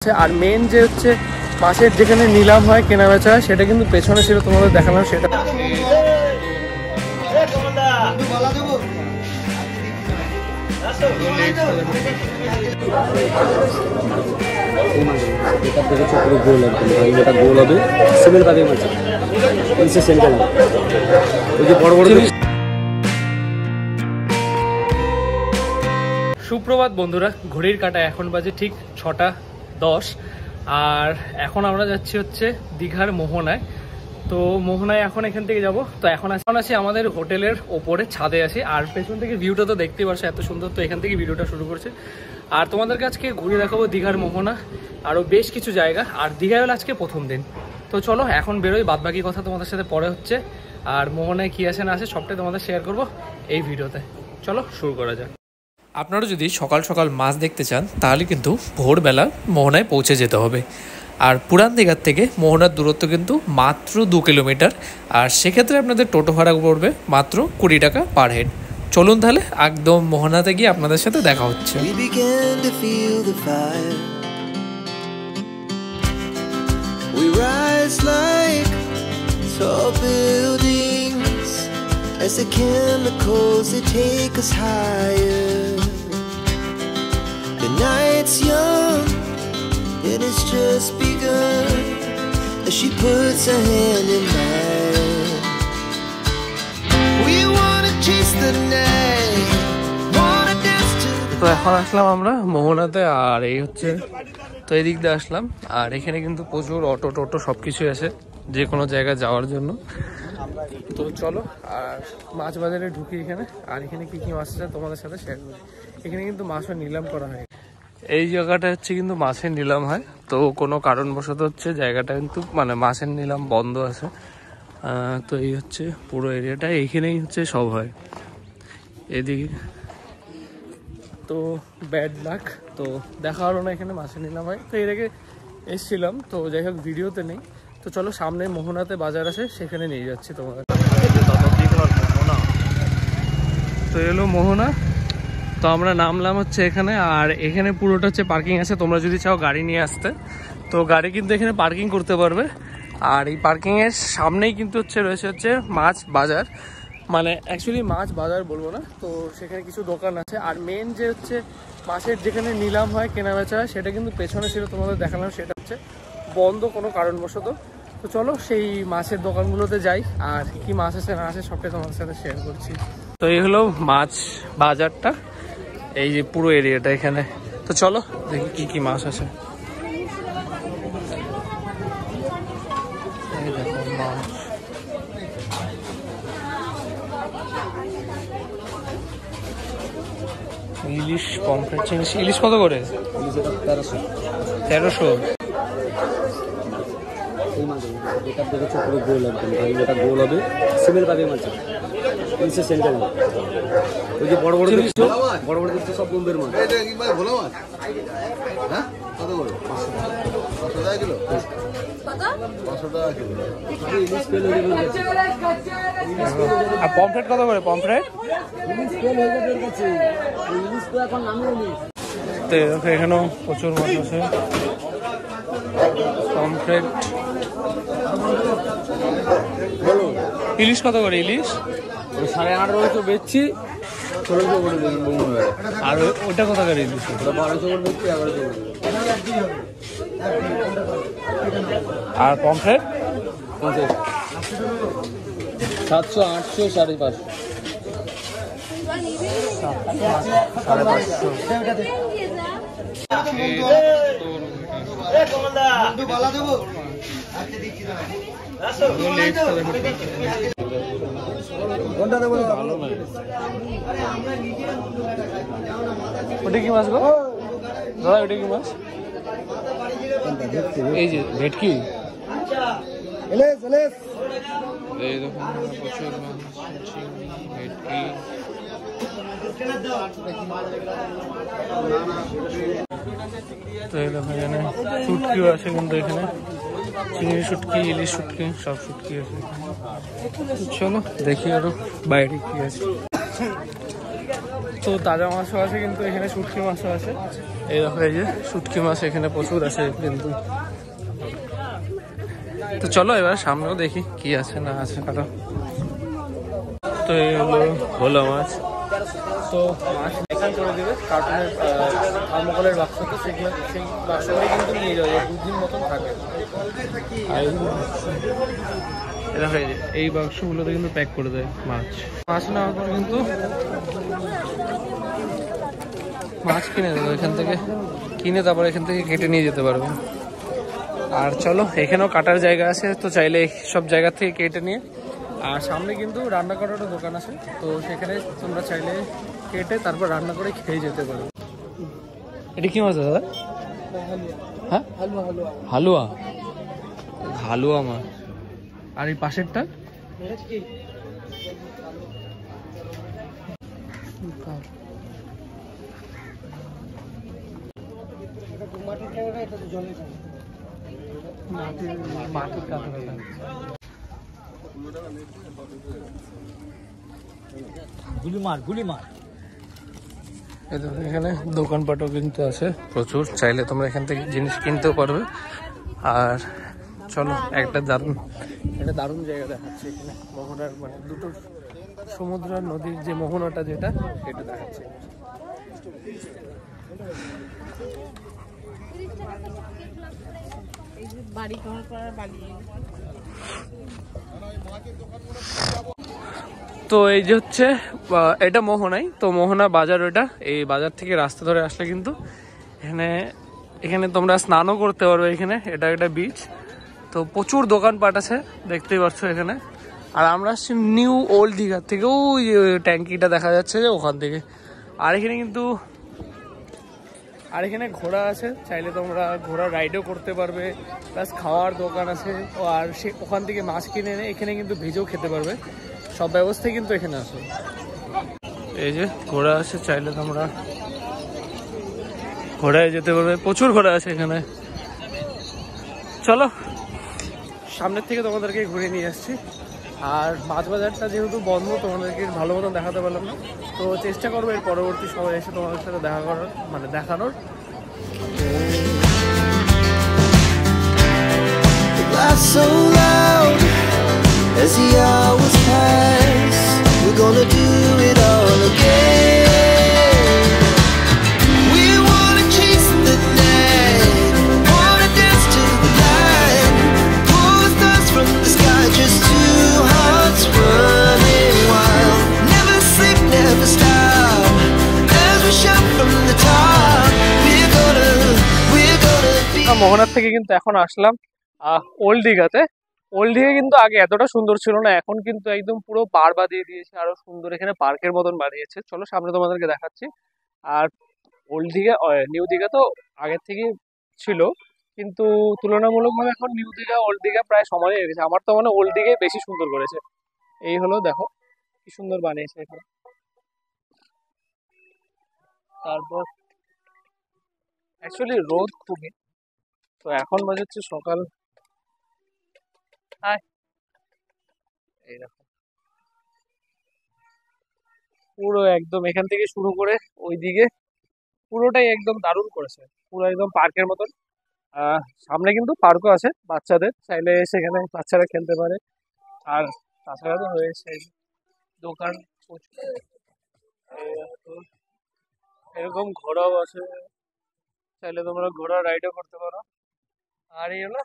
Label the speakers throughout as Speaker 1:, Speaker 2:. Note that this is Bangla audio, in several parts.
Speaker 1: আর মেন যে হচ্ছে মাছের যেখানে নিলাম হয় কেনা বেচা হয় সেটা কিন্তু পেছনে ছিল, তোমাদের দেখালাম সেটা। সুপ্রভাত বন্ধুরা, ঘড়ির কাঁটা এখন বাজে ঠিক 6:10 আর এখন আমরা যাচ্ছি হচ্ছে দীঘার মোহনায়। তো মোহনায় এখন এখান থেকে যাব। তো এখন আছি আমাদের হোটেলের ওপরে ছাদে আছি, আর পেছন থেকে ভিউটা তো দেখতেই পারছো এত সুন্দর। তো এখান থেকে ভিডিওটা শুরু করছে, আর তোমাদেরকে আজকে ঘুরিয়ে দেখাবো দীঘার মোহনা, আরও বেশ কিছু জায়গা। আর দীঘায় হলো আজকে প্রথম দিন। তো চলো এখন বেরোই, বাদবাকি কথা তোমাদের সাথে পরে হচ্ছে। আর মোহনায় কী আছে না আছে সবটাই তোমাদের শেয়ার করবো এই ভিডিওতে। চলো শুরু করা যাক। আপনারা যদি সকাল সকাল মাছ দেখতে চান তাহলে কিন্তু ভোরবেলা মোহনায় পৌঁছে যেতে হবে। আর পুরান দীঘার থেকে মোহনার দূরত্ব কিন্তু মাত্র 2 কিলোমিটার, আর সেক্ষেত্রে আপনাদের টোটো ভাড়া পড়বে মাত্র 20 টাকা পার হেড। চলুন তাহলে একদম মোহনাতে গিয়ে আপনাদের সাথে দেখা হচ্ছে।
Speaker 2: As the chemicals, they take us higher. The night's young, and it's just begun. As she puts her hand in mine, we wanna chase the night, wanna dance to the...
Speaker 1: তো এখন আসলাম আমরা মোহনাতে, আর এই হচ্ছে তো এই দিক দিয়ে আসলাম। আর এখানে কিন্তু প্রচুর অটো টোটো সব কিছুই আছে যে কোনো জায়গায় যাওয়ার জন্য। তো চলো আর মাছ বাজারে ঢুকি এখানে, আর এখানে কি কি মাছ আছে তোমাদের সাথে শেয়ার করি। এখানে কিন্তু মাছের নিলাম করা হয়, এই জায়গাটা হচ্ছে কিন্তু মাছের নিলাম হয়। তো কোনো কারণবশত হচ্ছে জায়গাটা কিন্তু মানে মাছের নিলাম বন্ধ আছে। তো এই হচ্ছে পুরো এরিয়াটা, এইখানেই হচ্ছে সব হয় এদিকে। তো ব্যাড লাক, তো দেখা হলো না এখানে মাছের নিলাম হয়। তো এর আগে এসছিলাম, তো যাই হোক ভিডিওতে নেই। তো চলো সামনে মোহনাতে বাজার আছে, সেখানে নিয়ে যাচ্ছি তোমাদের। তো এলো মোহনা, তো আমরা নামলাম হচ্ছে এখানে। আর এখানে পুরোটা হচ্ছে পার্কিং আছে, তোমরা যদি চাও গাড়ি নিয়ে আসতে তো গাড়ি কিন্তু এখানে পার্কিং করতে পারবে। আর এই পার্কিংয়ের সামনেই কিন্তু রয়েছে হচ্ছে মাছ বাজার, মানে অ্যাকচুয়ালি মাছ বাজার বলবো না, তো সেখানে কিছু দোকান আছে। আর মেন যে হচ্ছে মাছের যেখানে নিলাম হয় কেনা বেচা হয় সেটা কিন্তু পেছনে ছিল, তোমাদের দেখালাম সেটা হচ্ছে বন্ধ কোনো কারণবশত। তো চলো সেই মাছের দোকানগুলোতে যাই, আর কি মাছ আছে না আছে সবটাই তোমাদের সাথে শেয়ার করছি। তো এই হলো মাছ বাজারটা, এই যে পুরো এরিয়াটা এখানে। তো চলো দেখি কি কি মাছ আছে। এই দেখো মাছ, ইলিশ, পমফ্রেট, ইলিশ কত করে? 1300।
Speaker 3: গোল হবে সিমের পাবে মাছ, ইলিশের সেন্টার। ওই যে বড় বড় দেখছো, বড় বড় দেখছো সব বোম্বের মাছ। ভোলা মাছ, হ্যাঁ কত করে? 500 টাকা কিলো। 500 টাকা কিলো। ইলিশ ফেল হয়ে গেছে।
Speaker 1: আর পমফ্রেট কত করে? পমফ্রেট
Speaker 3: ইলিশ ফেল হয়ে গেছে, ইলিশ তো এখন নামিয়ে নিস।
Speaker 1: তো এখানেও প্রচুর মাছ আছে। পমফ্রেট, ইলিশ কত করে? ইলিশ
Speaker 3: 1850 বেচছি, 1600 করে দেবেন।
Speaker 1: আর ওটা কত করে? ইলিশ
Speaker 3: 1200 করে বেচছি, 1100 করে।
Speaker 1: আর পমফ্রেট
Speaker 3: 700, 800, 550।
Speaker 1: 550। ওটা কি মাছ গো দাদা? ওটা কি মাছ? এই যে ভেটকি। এই দেখুন প্রচুর মাছ, ভেটকি। তো এই দেখো এখানে শুটকিও আছে কিন্তু এখানে, চিংড়ি শুটকি, ইলিশ শুটকি, সব শুটকি আছে। চলো দেখি আরো বাইরে কি আছে। তো তো তাজা মাছও আছে, কিন্তু এখানে শুটকি মাছও আছে। এই দেখো, এই যে শুটকি মাছ এখানে প্রচুর আছে কিন্তু। তো চলো এবার সামনেও দেখি কি আছে না আছে কাটা। তো এই হলো ভোলা মাছ। তো মাছ এখান করে দেবে কার্টুনের থার্মোকলের বাক্স, তো সেগুলো সেই বাক্সগুলোই কিন্তু নিয়ে যাবে, 2 দিন মতন থাকে। আর দেখো এই বাক্সগুলোতে কিন্তু প্যাক করে দেয় মাছ। মাছ নেওয়ার পরে কিন্তু মাছ কিনে দেবো এখান থেকে, কিনে তারপর এখান থেকে কেটে নিয়ে যেতে পারবে। আর চলো এখানেও কাটার জায়গা আছে, তো চাইলে সব জায়গা থেকে কেটে নিয়ে। আর সামনে কিন্তু রান্না করারও দোকান আছে, তো সেখানে তোমরা চাইলে কেটে তারপর রান্না করে খেয়ে যেতে পারো। এটা কি মাছ দাদা? হ্যাঁ, হালুয়া। হালুয়া মাছ। আর এই পাশেরটা এখানে দোকানপাটও কিন্তু আছে প্রচুর, চাইলে তোমরা এখান থেকে জিনিস কিনতেও পারবে। আর চলো একটা দারুণ জায়গা দেখাচ্ছে এখানে, মোহনার মানে দুটো সমুদ্র আর নদীর যে মোহনাটা যেটা সেটা দেখাচ্ছে। তো এই যে হচ্ছে এটা মোহনাই, তো মোহনা বাজার ওটা। এই বাজার থেকে রাস্তা ধরে আসলে কিন্তু এখানে তোমরা স্নানও করতে পারবে। এখানে এটা একটা বিচ, তো প্রচুর দোকানপাট আছে দেখতেই পাচ্ছ এখানে। আর আমরা আসছি নিউ ওল্ড দীঘার থেকে, ওই যে ট্যাঙ্কিটা দেখা যাচ্ছে যে ওখান থেকে। আর এখানে ঘোড়া আছে, চাইলে তোমরা ঘোড়া রাইডও করতে পারবে, প্লাস খাওয়ার দোকান আছে। আর ওখান থেকে মাছ কিনে এনে এখানে কিন্তু ভেজেও খেতে পারবে, সব ব্যবস্থাই কিন্তু এখানে আছে। এই যে ঘোড়া আছে, চাইলে তোমরা ঘোড়ায় যেতে পারবে, প্রচুর ঘোড়া আছে এখানে। চলো সামনের থেকে তোমাদেরকে ঘুরে নিয়ে আসছি। আর মাছ বাজারটা যেহেতু বন্ধ, তোমাদেরকে ভালো মতন দেখাতে পারলাম না, তো চেষ্টা করবো এর পরবর্তী সময় এসে তোমাদের সাথে দেখা করার, মানে দেখানোর।
Speaker 2: So loud as the hours pass, we're gonna do it all again. We wanna chase the night, wanna dance to the light, pull the stars from the sky, just two hearts running wild. Never sleep, never stop, as we shout from the top. We're gonna be.
Speaker 1: মোহনার থেকে কিন্তু এখন আসলাম ওল্ড দীঘাতে। ওল্ড দীঘা কিন্তু আগে এতটা সুন্দর ছিল না, এখন কিন্তু একদম পুরো পার বাঁধিয়ে দিয়েছে, আরো সুন্দর এখানে পার্কের মতন বানিয়েছে। চলো সামনে তোমাদেরকে দেখাচ্ছি। আর ওল্ড দীঘা নিউ দীঘা তো আগের থেকে ছিল, কিন্তু তুলনামূলকভাবে এখন নিউ দীঘা ওল্ড দীঘা প্রায় সমানই হয়ে গেছে। আমার তো মনে হয় ওল্ড দীঘাই বেশি সুন্দর করেছে। এই হলো দেখো কি সুন্দর বানিয়েছে এখানে। তারপর অ্যাকচুয়ালি রোদ খুবই, তো এখন বাজে হচ্ছে সকাল। এই দেখো পুরো একদম এখান থেকে শুরু করে ওইদিকে পুরোটাই একদম দারুণ করেছে, পুরো একদম পার্কের মতন। সামনে কিন্তু পার্কও আছে বাচ্চাদের, চাইলে সেখানে বাচ্চারা খেলতে পারে। আর তাছাড়া তো রয়েছে দোকান প্রচুর। এরকম ঘোড়াও আছে, চাইলে তোমরা ঘোড়া রাইডও করতে পারো। আর এই হলো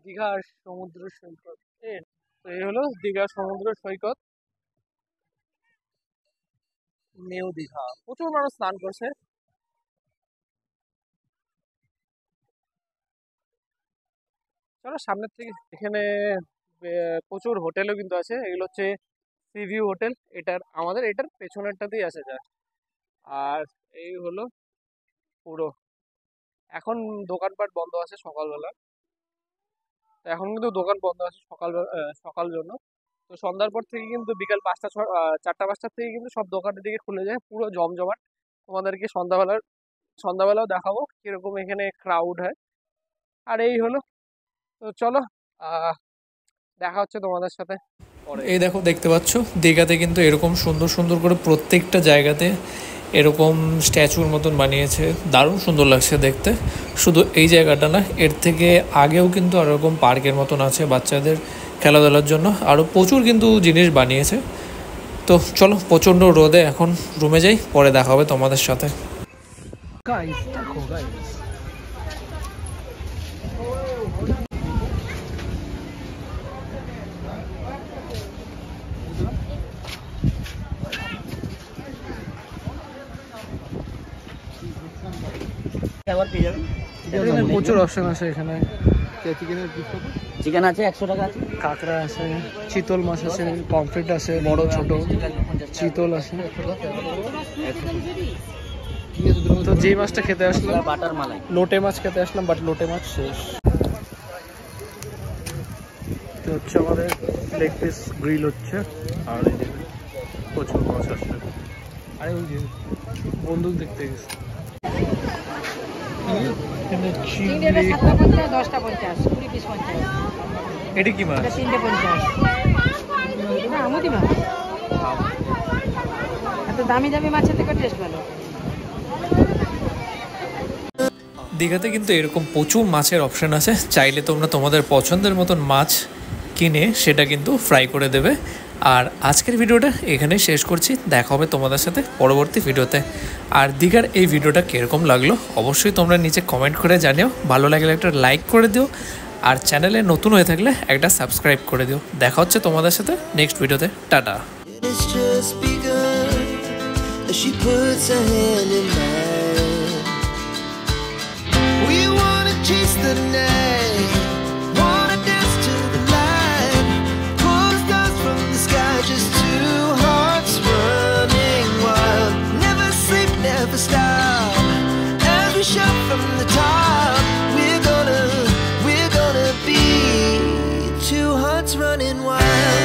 Speaker 1: দীঘার সমুদ্র সৈকত। তো এই হলো দীঘার সমুদ্র সৈকত, নিউ দীঘা। প্রচুর মানুষ স্নান করছে। চলো সামনের থেকে এখানে প্রচুর হোটেলও কিন্তু আছে। এগুলো হচ্ছে সি ভিউ হোটেল, এটার পেছনেরটাতেই আছে যা। আর এই হলো পুরো, এখন দোকানপাট বন্ধ আছে সকালবেলা, এখন কিন্তু দোকান বন্ধ আছে সকাল জন্য। তো সন্ধ্যার পর থেকে কিন্তু বিকাল 4টা-5টার থেকে কিন্তু সব দোকানের দিকে খুলে যায়, পুরো জমজমাট। তোমাদেরকে সন্ধ্যাবেলাও দেখাবো কিরকম এখানে ক্রাউড হয়। আর এই হলো, তো চলো দেখা হচ্ছে তোমাদের সাথে। এই দেখো দেখতে পাচ্ছ দীঘাতে কিন্তু এরকম সুন্দর সুন্দর করে প্রত্যেকটা জায়গাতে এরকম স্ট্যাচুর মতন বানিয়েছে, দারুণ সুন্দর লাগছে দেখতে। শুধু এই জায়গাটা না, এর থেকে আগেও কিন্তু আর এরকম পার্কের মতন আছে বাচ্চাদের খেলাধুলার জন্য, আরও প্রচুর কিন্তু জিনিস বানিয়েছে। তো চলো, প্রচণ্ড রোদে এখন রুমে যাই, পরে দেখা হবে তোমাদের সাথে। প্রচুর অপশন আছে এখানে।
Speaker 3: চিকেন আছে 100 টাকা আছে,
Speaker 1: কাঁকড়া আছে, চিতল মাছ আছে, পমফ্রেট আছে, বড় ছোট চিতল আছে। তো যে মাছটা খেতে আসলাম
Speaker 3: বাটার মালাই,
Speaker 1: লোটে মাছ খেতে আসলাম, বাট লোটে মাছ শেষ। তো হচ্ছে আমাদের লেগ পিস গ্রিল হচ্ছে, আর এই যে প্রচুর মাছ আসছে। আরে ওই যে বন্দুক দেখতে গেছে। এটা কি মাছ?
Speaker 4: দামি দামি মাছের থেকে টেস্ট ভালো।
Speaker 1: দীঘাতে কিন্তু এরকম প্রচুর মাছের অপশন আছে, চাইলে তোমরা তোমাদের পছন্দের মতন মাছ কিনে সেটা কিন্তু ফ্রাই করে দেবে। আর আজকের ভিডিওটা এখানে শেষ করছি, দেখা হবে তোমাদের সাথে পরবর্তী ভিডিওতে। আর দীঘার এই ভিডিওটা কীরকম লাগলো অবশ্যই তোমরা নিচে কমেন্ট করে জানিও, ভালো লাগলে একটা লাইক করে দিও, আর চ্যানেলে নতুন হয়ে থাকলে একটা সাবস্ক্রাইব করে দিও। দেখা হচ্ছে তোমাদের সাথে নেক্সট ভিডিওতে, tata.
Speaker 2: It's just begun as she puts her hand in mine. We wanna chase the night, wanna dance to the light, pull the stars from the sky, just two hearts running wild. Never sleep, never stop, as we shout from the top. We're gonna be two hearts running wild.